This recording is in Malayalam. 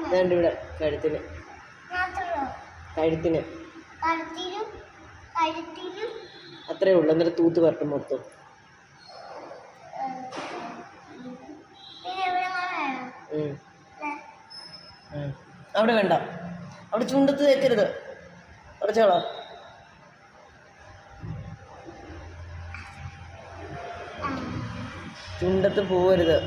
ഇതാണ്ട് ഇവിടെ കഴുത്തിന് കഴുത്തിന് അത്രേ ഉള്ളൂ. എന്നിട്ട് തൂത്ത് വരട്ടും മൊത്തം. അവിടെ വേണ്ട, അവിടെ ചുണ്ടത്ത് തേക്കരുത്, കുറച്ചോളോ. ചുണ്ടത്ത് പോവരുത്.